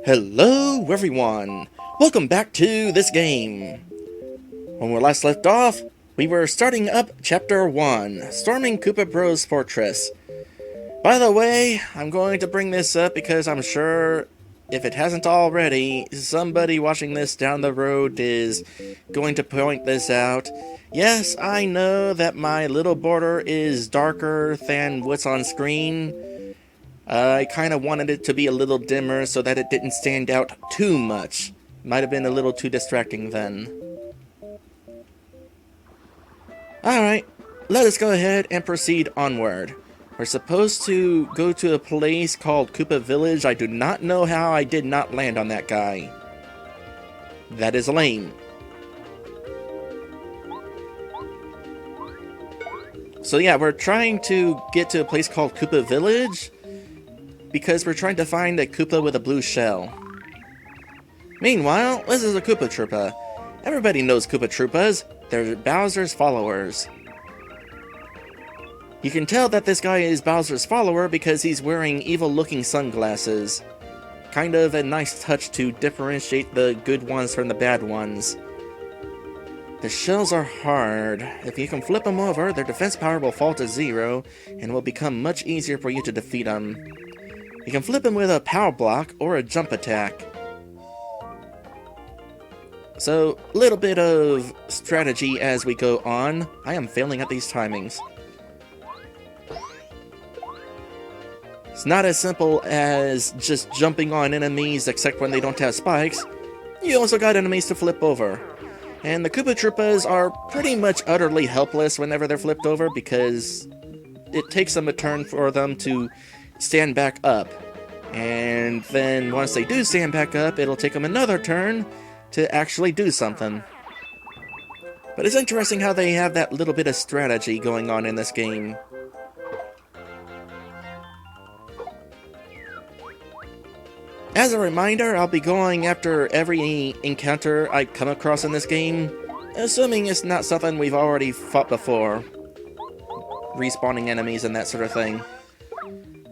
Hello everyone! Welcome back to this game! When we last left off, we were starting up Chapter 1, Storming Koopa Bros' Fortress. By the way, I'm going to bring this up because I'm sure, if it hasn't already, somebody watching this down the road is going to point this out. Yes, I know that my little border is darker than what's on screen. I kind of wanted it to be a little dimmer so that it didn't stand out too much. Might have been a little too distracting then. Alright, let us go ahead and proceed onward. We're supposed to go to a place called Koopa Village. I do not know how I did not land on that guy. That is lame. So yeah, we're trying to get to a place called Koopa Village, because we're trying to find a Koopa with a blue shell. Meanwhile, this is a Koopa Troopa. Everybody knows Koopa Troopas. They're Bowser's followers. You can tell that this guy is Bowser's follower because he's wearing evil-looking sunglasses. Kind of a nice touch to differentiate the good ones from the bad ones. The shells are hard. If you can flip them over, their defense power will fall to 0, and will become much easier for you to defeat them. You can flip him with a power block or a jump attack. So, a little bit of strategy as we go on. I am failing at these timings. It's not as simple as just jumping on enemies except when they don't have spikes. You also got enemies to flip over. And the Koopa Troopas are pretty much utterly helpless whenever they're flipped over because it takes them a turn for them to stand back up, and then once they do stand back up, it'll take them another turn to actually do something. But it's interesting how they have that little bit of strategy going on in this game. As a reminder, I'll be going after every encounter I come across in this game, assuming it's not something we've already fought before. Respawning enemies and that sort of thing.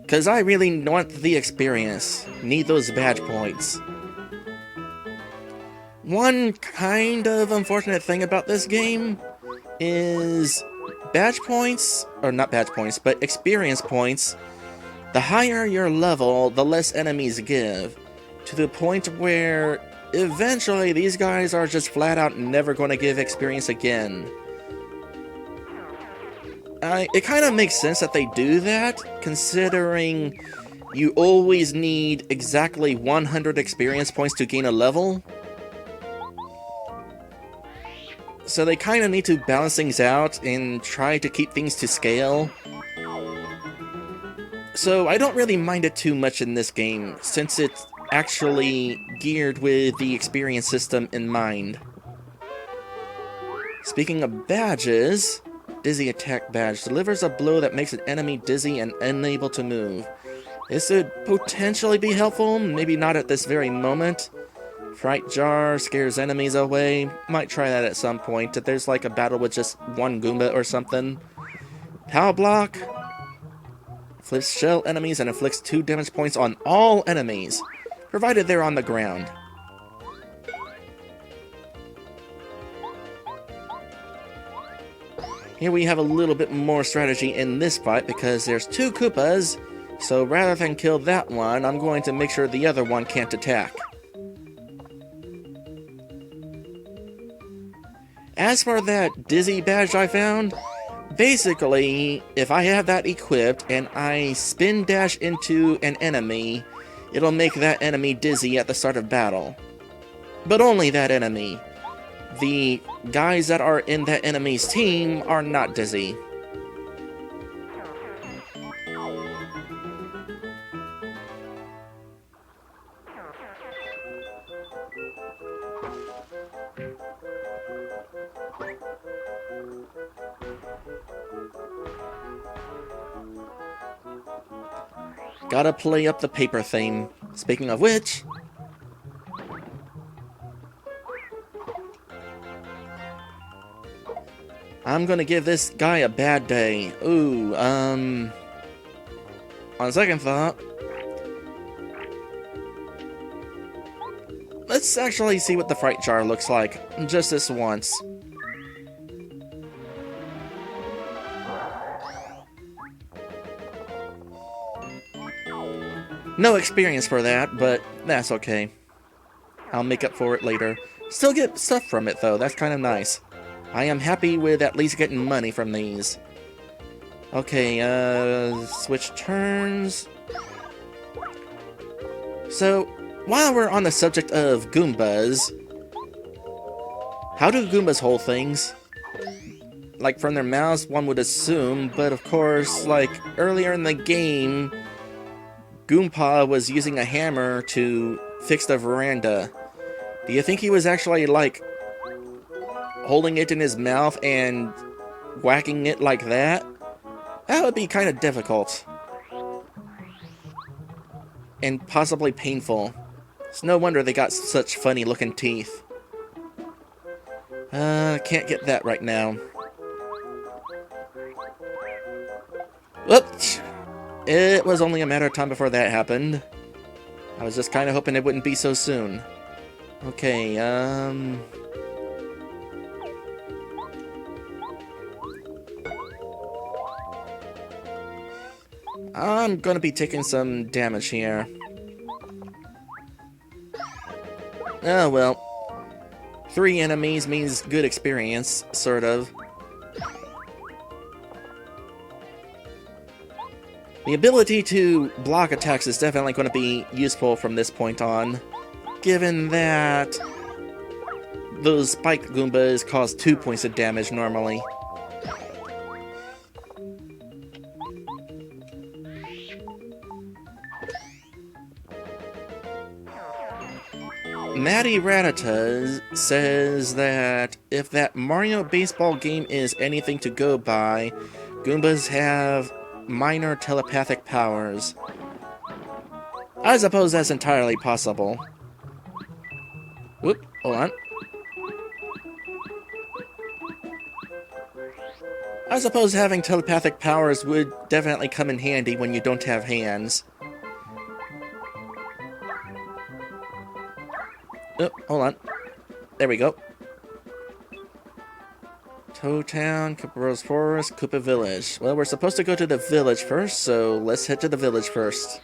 Because I really want the experience. Need those badge points. One kind of unfortunate thing about this game is badge points, or not badge points, but experience points. The higher your level, the less enemies give. To the point where eventually these guys are just flat out never going to give experience again. It kind of makes sense that they do that, considering you always need exactly 100 experience points to gain a level. So they kind of need to balance things out and try to keep things to scale. So I don't really mind it too much in this game, since it's actually geared with the experience system in mind. Speaking of badges, Dizzy Attack Badge delivers a blow that makes an enemy dizzy and unable to move. This would potentially be helpful, maybe not at this very moment. Fright Jar scares enemies away. Might try that at some point if there's like a battle with just one Goomba or something. Power Block flips shell enemies and inflicts 2 damage points on all enemies, provided they're on the ground. Here we have a little bit more strategy in this fight because there's 2 Koopas, so rather than kill that one, I'm going to make sure the other one can't attack. As for that Dizzy badge I found, basically, if I have that equipped and I spin dash into an enemy, it'll make that enemy dizzy at the start of battle. But only that enemy. The guys that are in that enemy's team are not dizzy. Gotta play up the paper theme. Speaking of which, I'm gonna give this guy a bad day. Ooh, on second thought, let's actually see what the fright jar looks like, just this once. No experience for that, but that's okay. I'll make up for it later. Still get stuff from it though, that's kind of nice. I am happy with at least getting money from these. Okay, switch turns. So, while we're on the subject of Goombas, how do Goombas hold things? Like, from their mouths, one would assume, but of course, like, earlier in the game, Goomba was using a hammer to fix the veranda. Do you think he was actually, like, holding it in his mouth and whacking it like that? That would be kind of difficult. And possibly painful. It's no wonder they got such funny looking teeth. Can't get that right now. Whoops! It was only a matter of time before that happened. I was just kind of hoping it wouldn't be so soon. Okay, I'm gonna be taking some damage here. Oh well. 3 enemies means good experience, sort of. The ability to block attacks is definitely going to be useful from this point on, given that those spiked Goombas cause 2 points of damage normally. Maddie Ratata says that if that Mario baseball game is anything to go by, Goombas have minor telepathic powers. I suppose that's entirely possible. Whoop, hold on. I suppose having telepathic powers would definitely come in handy when you don't have hands. Oh, hold on. There we go. Toad Town, Koopa Rose Forest, Koopa Village. Well, we're supposed to go to the village first, so let's head to the village first.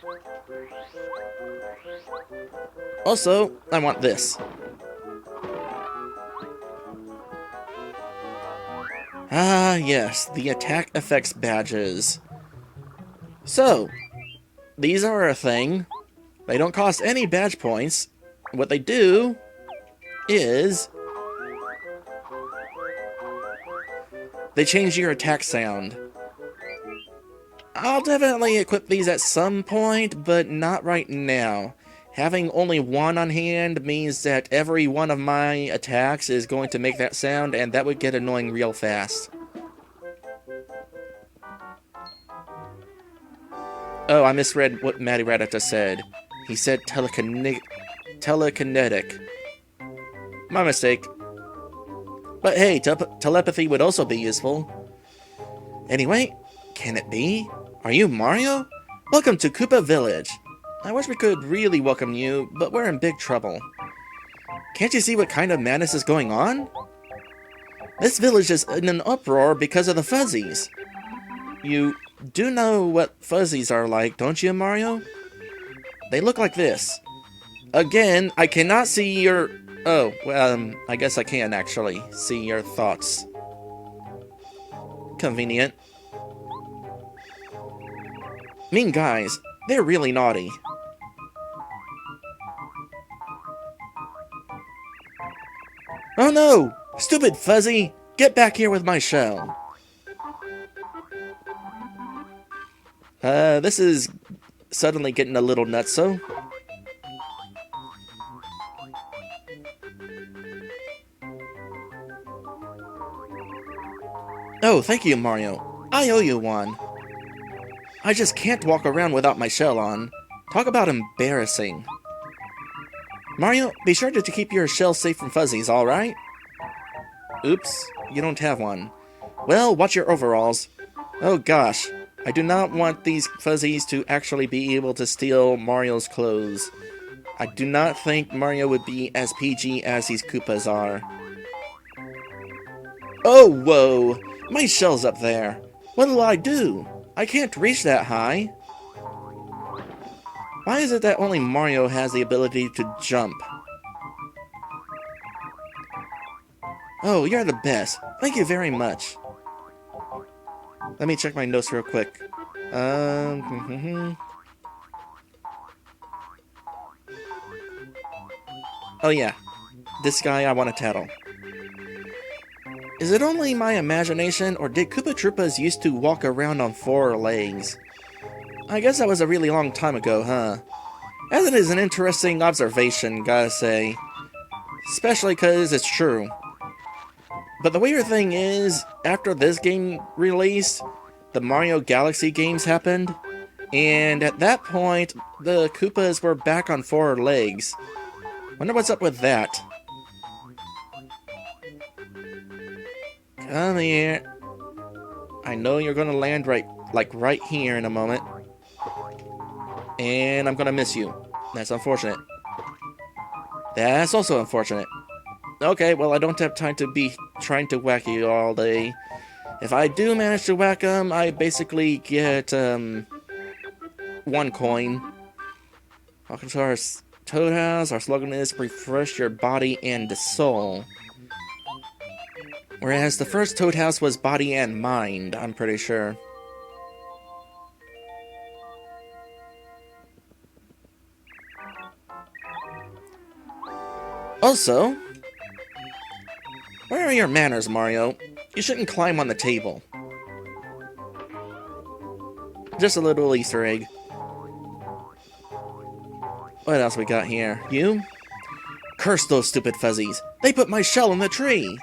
Also, I want this. Ah, yes, the attack effects badges. So, these are a thing. They don't cost any badge points. What they do is they change your attack sound. I'll definitely equip these at some point, but not right now. Having only one on hand means that every one of my attacks is going to make that sound, and that would get annoying real fast. Oh, I misread what Maddie Ratata said. He said telekinetic. My mistake. But hey, telepathy would also be useful. Anyway, can it be? Are you Mario? Welcome to Koopa Village. I wish we could really welcome you, but we're in big trouble. Can't you see what kind of madness is going on? This village is in an uproar because of the fuzzies. You do know what fuzzies are like, don't you, Mario? They look like this. Again, I cannot see your... Oh, well, I guess I can actually see your thoughts. Convenient. Mean guys, they're really naughty. Oh no! Stupid Fuzzy! Get back here with my shell! This is suddenly getting a little nutso. Oh, thank you, Mario. I owe you one. I just can't walk around without my shell on. Talk about embarrassing. Mario, be sure to keep your shell safe from fuzzies, alright? Oops, you don't have one. Well, watch your overalls. Oh gosh, I do not want these fuzzies to actually be able to steal Mario's clothes. I do not think Mario would be as PG as these Koopas are. Oh, whoa! My shell's up there. What'll I do? I can't reach that high. Why is it that only Mario has the ability to jump? Oh, you're the best. Thank you very much. Let me check my notes real quick. Oh yeah, this guy I want to tattle. Is it only my imagination, or did Koopa Troopas used to walk around on 4 legs? I guess that was a really long time ago, huh? As it is an interesting observation, gotta say. Especially because it's true. But the weird thing is, after this game released, the Mario Galaxy games happened, and at that point, the Koopas were back on 4 legs. Wonder what's up with that. Come here. I know you're gonna land right here in a moment. And I'm gonna miss you. That's unfortunate. That's also unfortunate. Okay, well, I don't have time to be trying to whack you all day. If I do manage to whack them, I basically get, 1 coin. Welcome to our Toad House. Our slogan is, refresh your body and soul. Whereas the first Toad House was body and mind, I'm pretty sure. Also, where are your manners, Mario? You shouldn't climb on the table. Just a little Easter egg. What else we got here? You? Curse those stupid fuzzies. They put my shell in the tree.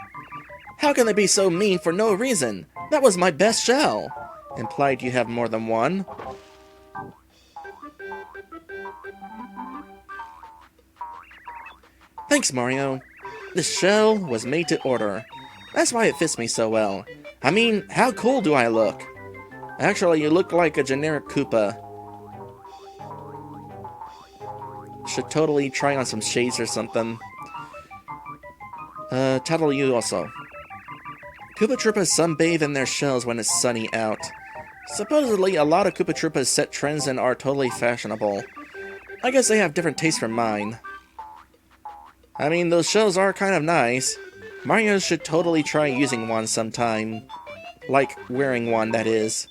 How can they be so mean for no reason? That was my best shell. Implied you have more than one. Thanks, Mario. This shell was made to order. That's why it fits me so well. I mean, how cool do I look? Actually, you look like a generic Koopa. Should totally try on some shades or something. Tattle you also. Koopa Troopas sunbathe in their shells when it's sunny out. Supposedly, a lot of Koopa Troopas set trends and are totally fashionable. I guess they have different tastes from mine. I mean, those shells are kind of nice. Mario should totally try using one sometime. Like, wearing one, that is.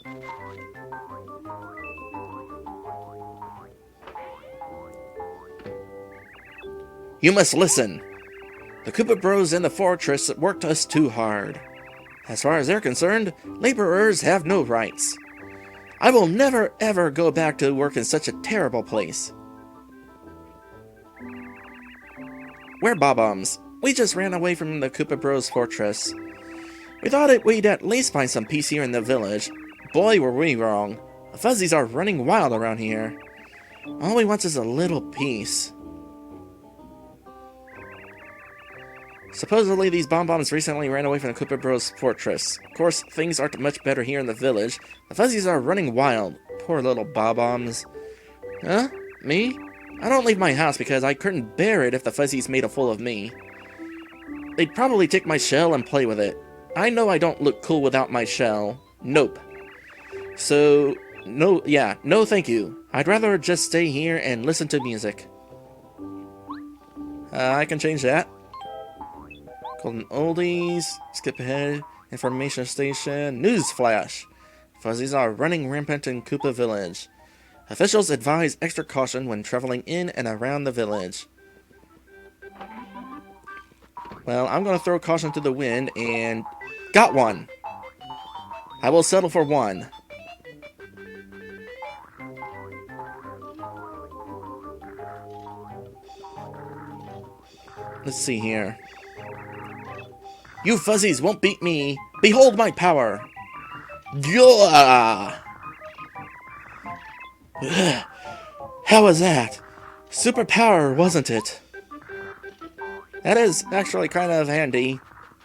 You must listen. The Koopa Bros in the fortress worked us too hard. As far as they're concerned, laborers have no rights. I will never ever go back to work in such a terrible place. We're Bob-Ombs. We just ran away from the Koopa Bros fortress. We thought we'd at least find some peace here in the village. Boy, were we wrong. The fuzzies are running wild around here. All we want is a little peace. Supposedly, these Bob-Ombs recently ran away from the Koopa Bros fortress. Of course, things aren't much better here in the village. The fuzzies are running wild. Poor little Bob-Ombs. Huh? Me? I don't leave my house because I couldn't bear it if the fuzzies made a fool of me. They'd probably take my shell and play with it. I know I don't look cool without my shell. Nope. So, no thank you. I'd rather just stay here and listen to music. I can change that. Golden Oldies, skip ahead, information station, newsflash. Fuzzies are running rampant in Koopa Village. Officials advise extra caution when traveling in and around the village. Well, I'm going to throw caution to the wind and... got one! I will settle for one. Let's see here. You fuzzies won't beat me! Behold my power! Gah! How was that? Superpower, wasn't it? That is actually kind of handy.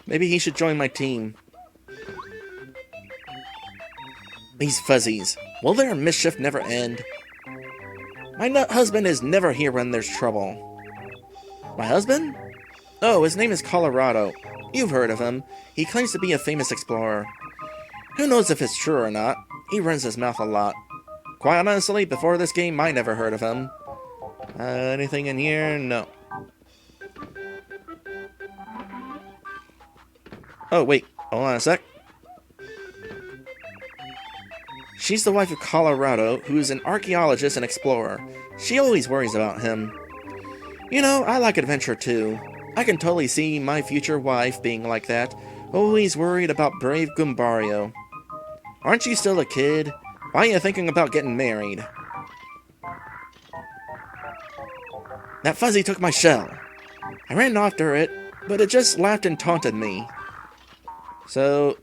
Maybe he should join my team. These fuzzies. Will their mischief never end? My husband is never here when there's trouble. My husband? Oh, his name is Colorado. You've heard of him. He claims to be a famous explorer. Who knows if it's true or not? He runs his mouth a lot. Quite honestly, before this game, I never heard of him. Anything in here? No. Oh, wait. Hold on a sec. She's the wife of Colorado, who's an archaeologist and explorer. She always worries about him. You know, I like adventure too. I can totally see my future wife being like that, always worried about brave Goombario. Aren't you still a kid? Why are you thinking about getting married? That fuzzy took my shell. I ran after it, but it just laughed and taunted me. So,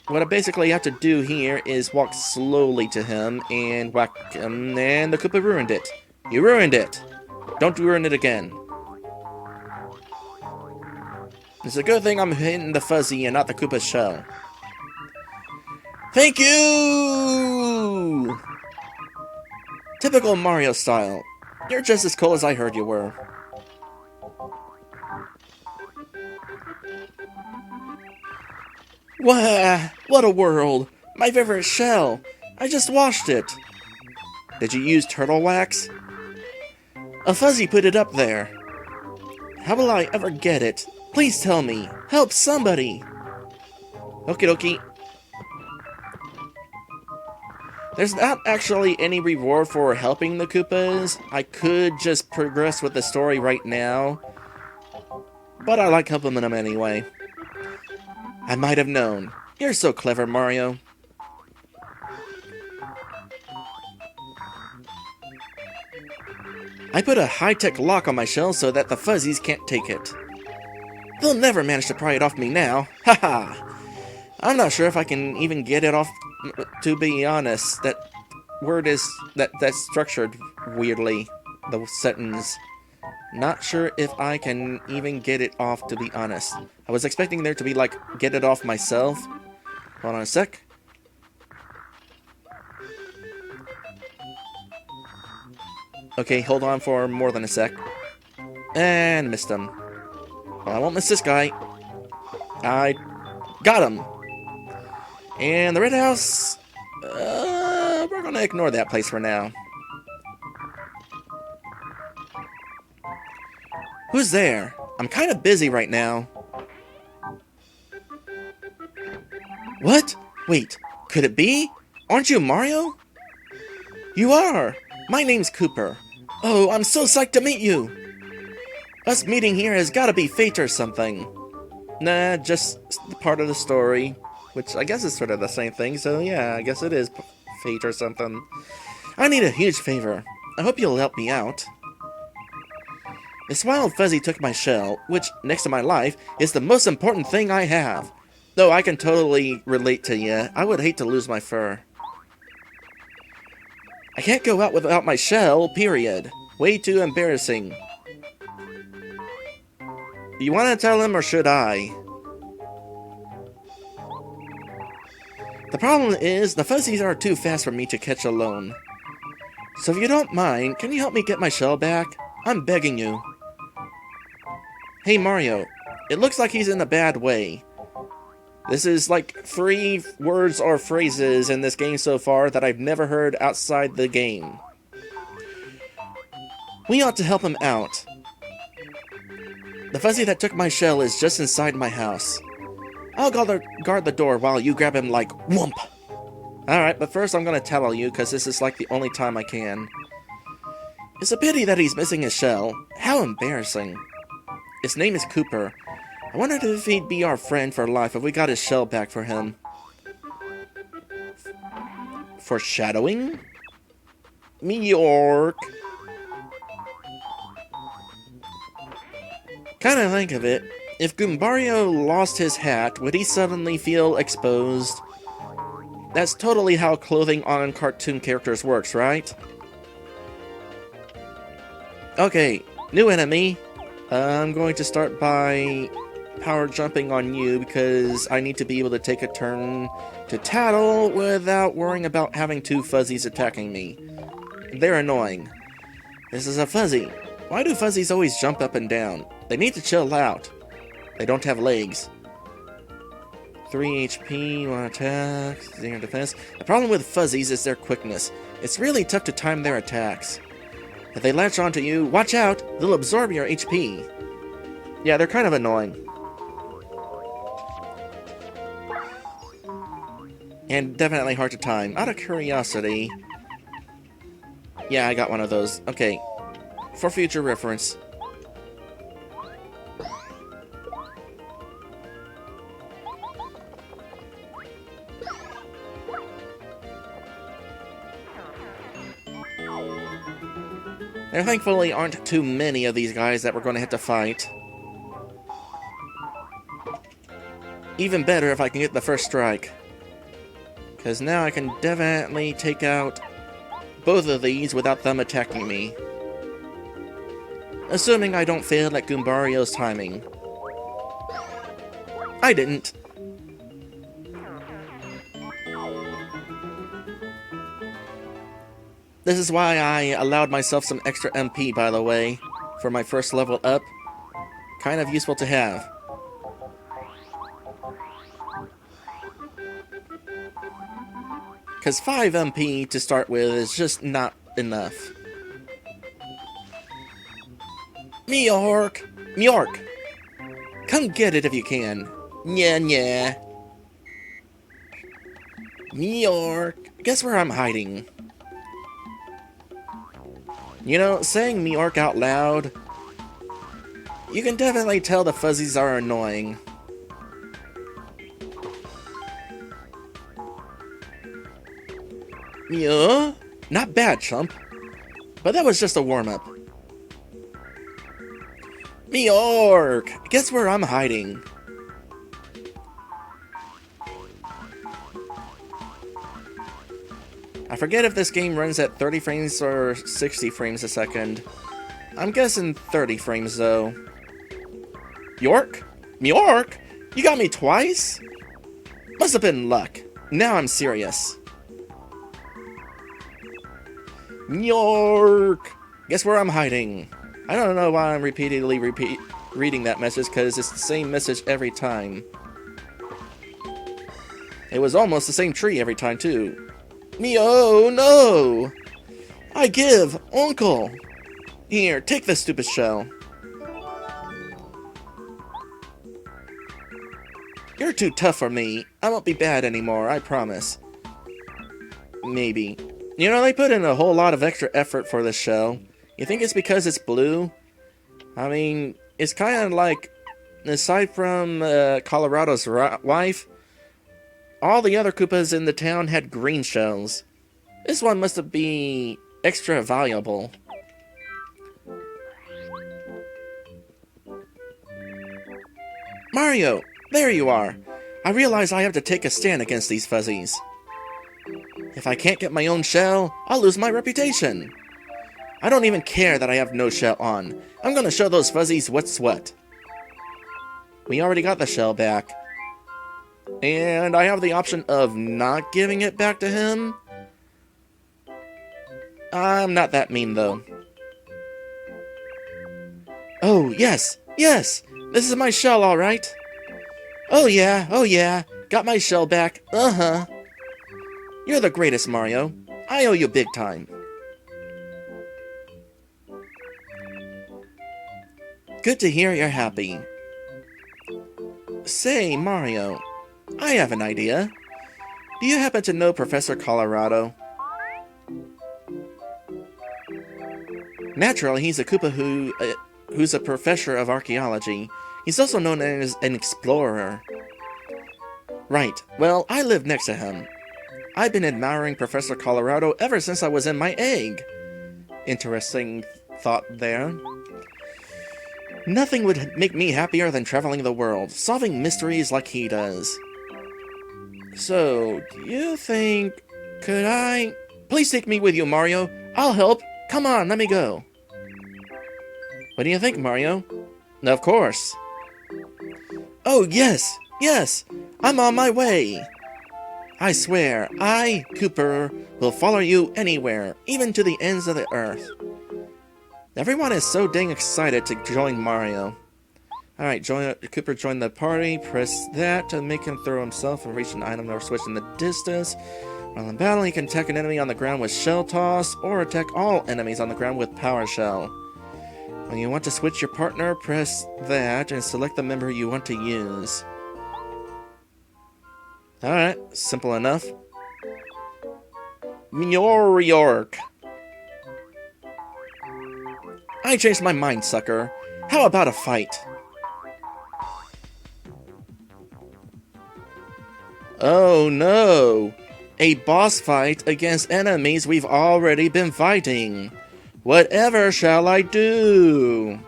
what I basically have to do here is walk slowly to him and whack him, and the Koopa ruined it. You ruined it! Don't ruin it again. It's a good thing I'm hitting the fuzzy and not the Koopa's shell. Thank you! Typical Mario style. You're just as cool as I heard you were. Wow, what a world! My favorite shell! I just washed it! Did you use turtle wax? A fuzzy put it up there. How will I ever get it? Please tell me! Help somebody! Okie dokie. There's not actually any reward for helping the Koopas. I could just progress with the story right now, but I like helping them anyway. I might have known. You're so clever, Mario. I put a high-tech lock on my shell so that the fuzzies can't take it. They'll never manage to pry it off me now. Haha! I'm not sure if I can even get it off, to be honest. That word is... that's structured weirdly. The sentence. Not sure if I can even get it off, to be honest. I was expecting there to be, like, get it off myself. Hold on a sec. Okay, hold on for more than a sec. And missed him. Well, I won't miss this guy. I got him. And the red house... we're gonna ignore that place for now. Who's there? I'm kind of busy right now. What? Wait, could it be? Aren't you Mario? You are! My name's Cooper. Oh, I'm so psyched to meet you! Us meeting here has gotta be fate or something. Nah, just part of the story. Which I guess is sort of the same thing, so yeah, I guess it is fate or something. I need a huge favor. I hope you'll help me out. This wild fuzzy took my shell, which, next to my life, is the most important thing I have. Though I can totally relate to you, I would hate to lose my fur. I can't go out without my shell, period. Way too embarrassing. You want to tell him, or should I? The problem is, the fuzzies are too fast for me to catch alone. So if you don't mind, can you help me get my shell back? I'm begging you. Hey Mario, it looks like he's in a bad way. This is like 3 words or phrases in this game so far that I've never heard outside the game. We ought to help him out. The fuzzy that took my shell is just inside my house. I'll guard the door while you grab him like whoomp. Alright, but first I'm gonna tell you, because this is like the only time I can. It's a pity that he's missing his shell. How embarrassing. His name is Cooper. I wondered if he'd be our friend for life if we got his shell back for him. Foreshadowing? Meteor. Kinda think of it. If Goombario lost his hat, would he suddenly feel exposed? That's totally how clothing on cartoon characters works, right? Okay, new enemy. I'm going to start by power jumping on you because I need to be able to take a turn to tattle without worrying about having 2 fuzzies attacking me. They're annoying. This is a fuzzy. Why do fuzzies always jump up and down? They need to chill out. They don't have legs. 3 HP, 1 attack, 0 defense. The problem with fuzzies is their quickness. It's really tough to time their attacks. If they latch onto you, watch out! They'll absorb your HP. Yeah, they're kind of annoying. And definitely hard to time. Out of curiosity... Yeah, I got one of those. Okay. For future reference. There thankfully aren't too many of these guys that we're going to have to fight. Even better if I can get the first strike. Because now I can definitely take out both of these without them attacking me. Assuming I don't fail at Goombario's timing. I didn't. This is why I allowed myself some extra MP, by the way, for my first level up. Kind of useful to have. Because 5 MP to start with is just not enough. Meork! Meork! Come get it if you can. Nya nya. Meork! Guess where I'm hiding? You know, saying Meork out loud, you can definitely tell the fuzzies are annoying. Yeah? Not bad, chump. But that was just a warm-up. Meork! Guess where I'm hiding? I forget if this game runs at 30 frames or 60 frames a second. I'm guessing 30 frames, though. York? Meork? You got me twice? Must have been luck. Now I'm serious. York! Guess where I'm hiding? I don't know why I'm repeatedly reading that message, because it's the same message every time. It was almost the same tree every time, too. Oh no! I give, Uncle! Here, take this stupid shell. You're too tough for me. I won't be bad anymore, I promise. Maybe. You know, they put in a whole lot of extra effort for this shell. You think it's because it's blue? I mean, it's kind of like, aside from Colorado's wife, all the other Koopas in the town had green shells. This one must be extra valuable. Mario! There you are! I realize I have to take a stand against these fuzzies. If I can't get my own shell, I'll lose my reputation. I don't even care that I have no shell on. I'm gonna show those fuzzies what's what. We already got the shell back. And I have the option of not giving it back to him. I'm not that mean, though. Oh, yes! Yes! This is my shell, alright. Oh yeah, got my shell back, uh-huh. You're the greatest, Mario. I owe you big time. Good to hear you're happy. Say, Mario, I have an idea. Do you happen to know Professor Colorado? Naturally, he's a Koopa who's a professor of archaeology. He's also known as an explorer. Right, well, I live next to him. I've been admiring Professor Colorado ever since I was in my egg. Interesting thought there. Nothing would make me happier than traveling the world, solving mysteries like he does. So, do you think... could I... Please take me with you, Mario. I'll help. Come on, let me go. What do you think, Mario? Of course. Oh, yes! Yes! I'm on my way! I swear, I, Cooper, will follow you anywhere, even to the ends of the earth. Everyone is so dang excited to join Mario. Alright, Koopa joined the party. Press that to make him throw himself and reach an item or switch in the distance. While in battle, you can attack an enemy on the ground with Shell Toss, or attack all enemies on the ground with Power Shell. When you want to switch your partner, press that and select the member you want to use. Alright, simple enough. York. I changed my mind, sucker. How about a fight? Oh no! A boss fight against enemies we've already been fighting. Whatever shall I do?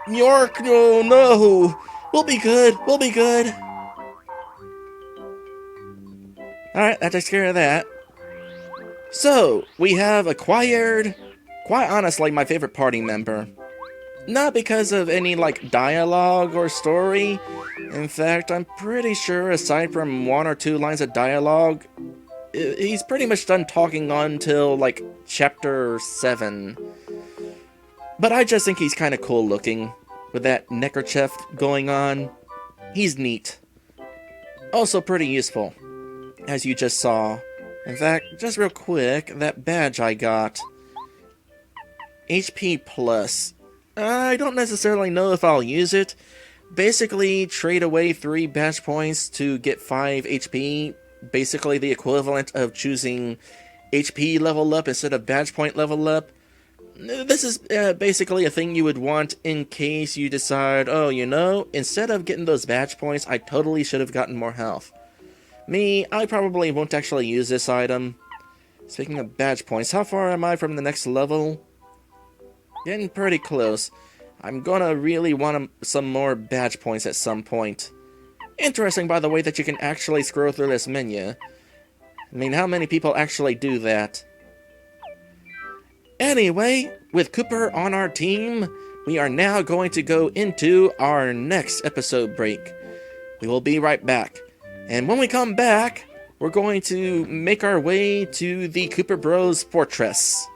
York, no, no! We'll be good, we'll be good! Alright, that takes care of that. So, we have acquired, quite honestly, my favorite party member. Not because of any, dialogue or story. In fact, I'm pretty sure, aside from 1 or 2 lines of dialogue, he's pretty much done talking until, chapter 7. But I just think he's kind of cool looking, with that neckerchief going on. He's neat. Also pretty useful, as you just saw. In fact, just real quick, that badge I got. HP Plus. I don't necessarily know if I'll use it. Basically, trade away 3 badge points to get 5 HP. Basically the equivalent of choosing HP level up instead of badge point level up. This is basically a thing you would want in case you decide, oh, instead of getting those badge points, I totally should have gotten more health. Me, I probably won't actually use this item. Speaking of badge points, how far am I from the next level? Getting pretty close. I'm gonna really want some more badge points at some point. Interesting, by the way, that you can actually scroll through this menu. I mean, how many people actually do that? Anyway, with Koopa on our team, we are now going to go into our next episode break. We will be right back. And when we come back, we're going to make our way to the Koopa Bros Fortress.